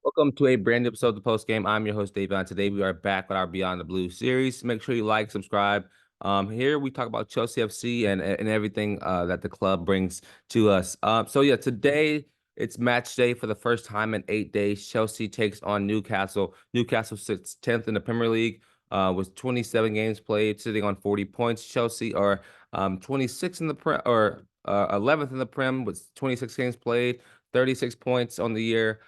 Welcome to a brand new episode of the Post Game. I'm your host, Davion. Today we are back with our Beyond the Blue series. Make sure you like, subscribe. Here we talk about Chelsea FC and everything that the club brings to us. So today it's match day for the first time in 8 days. Chelsea takes on Newcastle. Newcastle sits 10th in the Premier League with 27 games played, sitting on 40 points. Chelsea are 26 in the Prem or 11th in the Prem with 26 games played, 36 points on the year.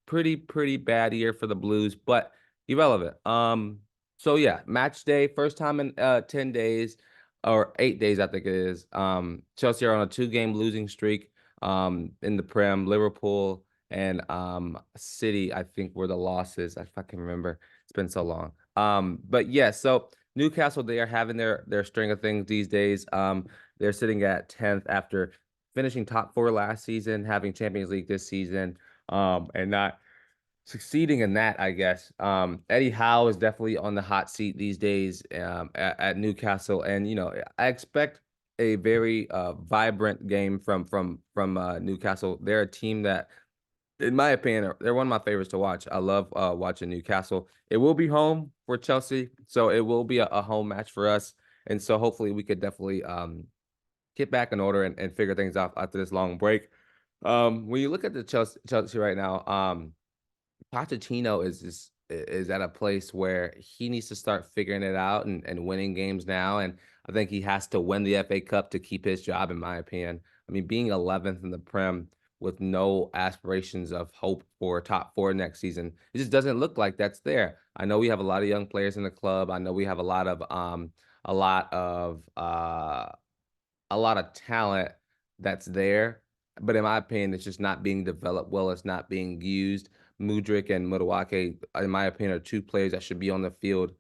Pretty bad year for the Blues, but irrelevant. So yeah, match day, first time in 10 days or 8 days, I think it is. Chelsea are on a two-game losing streak in the Prem. Liverpool and City, I think, were the losses, if I can remember. It's been so long. But yeah, so Newcastle, they are having their string of things these days. They're sitting at 10th after finishing top four last season, having Champions League this season, and not succeeding in that, I guess. Eddie Howe is definitely on the hot seat these days at Newcastle, and I expect a very vibrant game from Newcastle. They're a team that, in my opinion, they're one of my favorites to watch. I love watching Newcastle. It will be home for Chelsea, so it will be a home match for us, and so hopefully we could definitely get back in order and figure things out after this long break. When you look at the Chelsea right now, Pochettino is at a place where he needs to start figuring it out and winning games now. And I think he has to win the FA Cup to keep his job, in my opinion. I mean, being 11th in the Prem with no aspirations of hope for top four next season, it just doesn't look like that's there. I know we have a lot of young players in the club. I know we have a lot of a lot of talent that's there, but in my opinion, it's just not being developed well. It's not being used. Mudryk and Mudawake, in my opinion, are two players that should be on the field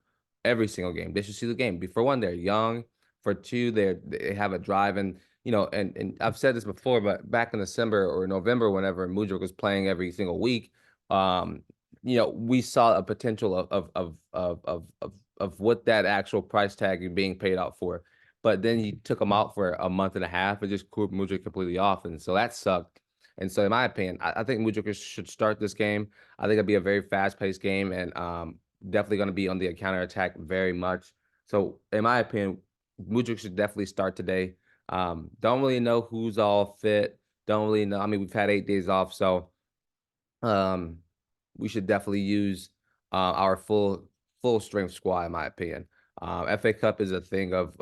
every single game. They should see the game. For one, they're young. For two, they have a drive, and and I've said this before, but back in December or November, whenever Mudryk was playing every single week, um, we saw a potential of what that actual price tag is being paid out for. But then he took him out for a month and a half and just cooled Mudryk completely off. And so that sucked. And so, in my opinion, I think Mudryk should start this game. I think it'll be a very fast-paced game and definitely going to be on the counter attack very much. So, in my opinion, Mudryk should definitely start today. Don't really know who's all fit. Don't really know. I mean, we've had 8 days off, so um, we should definitely use our full strength squad, in my opinion. FA Cup is a thing of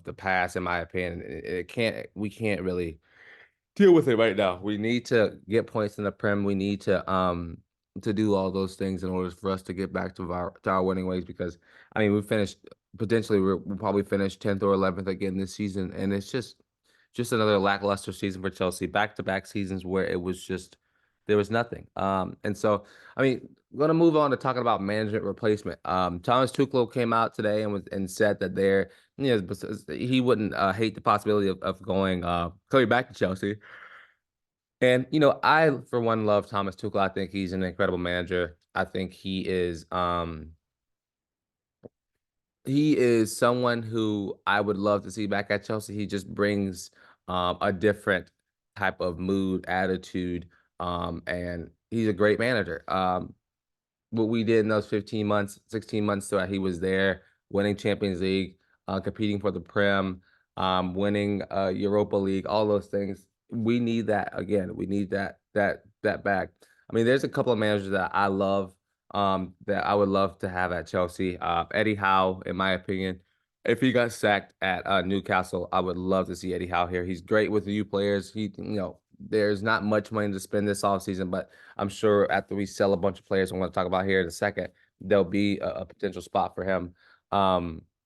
the past, in my opinion. We can't really deal with it right now. We need to get points in the Prem. We need to do all those things in order for us to get back to our winning ways. Because I mean, we finished potentially we'll probably finish 10th or 11th again this season, and it's just another lackluster season for Chelsea. Back to back seasons where it was just there was nothing. And so I mean, I'm gonna move on to talking about management replacement. Thomas Tuchel came out today and said that he wouldn't hate the possibility of coming back to Chelsea. And I for one love Thomas Tuchel. I think he's an incredible manager. I think he is someone who I would love to see back at Chelsea. He just brings a different type of mood, attitude, and he's a great manager. What we did in those 15 months, 16 months that he was there, winning Champions League, competing for the Prem, winning Europa League, all those things. We need that again. We need that back. I mean, there's a couple of managers that I love that I would love to have at Chelsea. Eddie Howe, in my opinion, if he got sacked at Newcastle, I would love to see Eddie Howe here. He's great with new players. There's not much money to spend this offseason, but I'm sure after we sell a bunch of players, I'm going to talk about here in a second, there'll be a potential spot for him.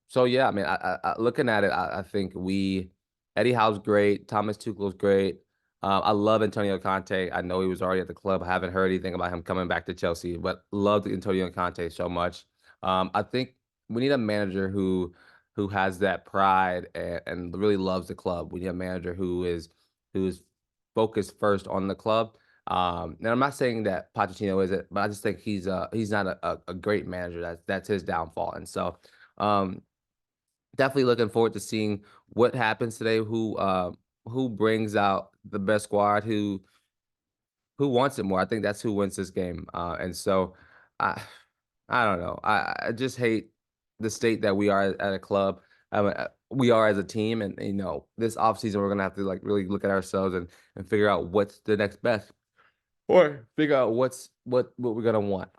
So yeah, I mean, looking at it, I think Eddie Howe's great, Thomas Tuchel's great. I love Antonio Conte. I know he was already at the club. I haven't heard anything about him coming back to Chelsea, but love Antonio Conte so much. I think we need a manager who has that pride and really loves the club. We need a manager who is focused first on the club. And I'm not saying that Pochettino is it, but I just think he's not a great manager. That's his downfall. And so um, definitely looking forward to seeing what happens today. Who brings out the best squad? who wants it more? I think that's who wins this game. And so I I don't know. I just hate the state that we are at a club. We are as a team, and this offseason we're gonna have to like really look at ourselves and figure out what's the next best, or figure out what we're gonna want.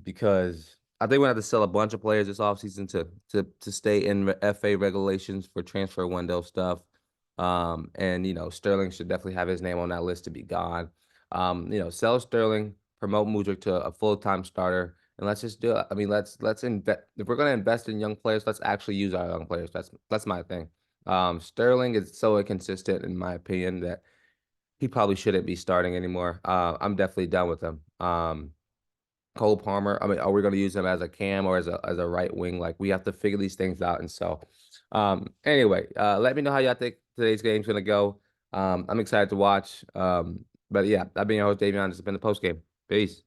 Because I think we have to sell a bunch of players this offseason to stay in FA regulations for transfer window stuff. And Sterling should definitely have his name on that list to be gone. Sell Sterling, promote Mudryk to a full-time starter, and let's just do it. I mean, let's invest. If we're gonna invest in young players, let's actually use our young players. That's my thing. Sterling is so inconsistent in my opinion that he probably shouldn't be starting anymore. I'm definitely done with him. Cole Palmer, I mean, are we going to use him as a cam or as a right wing? Like, we have to figure these things out. And so, anyway, let me know how y'all think today's game's going to go. I'm excited to watch. But yeah, I've been your host, Davion. This has been the post game. Peace.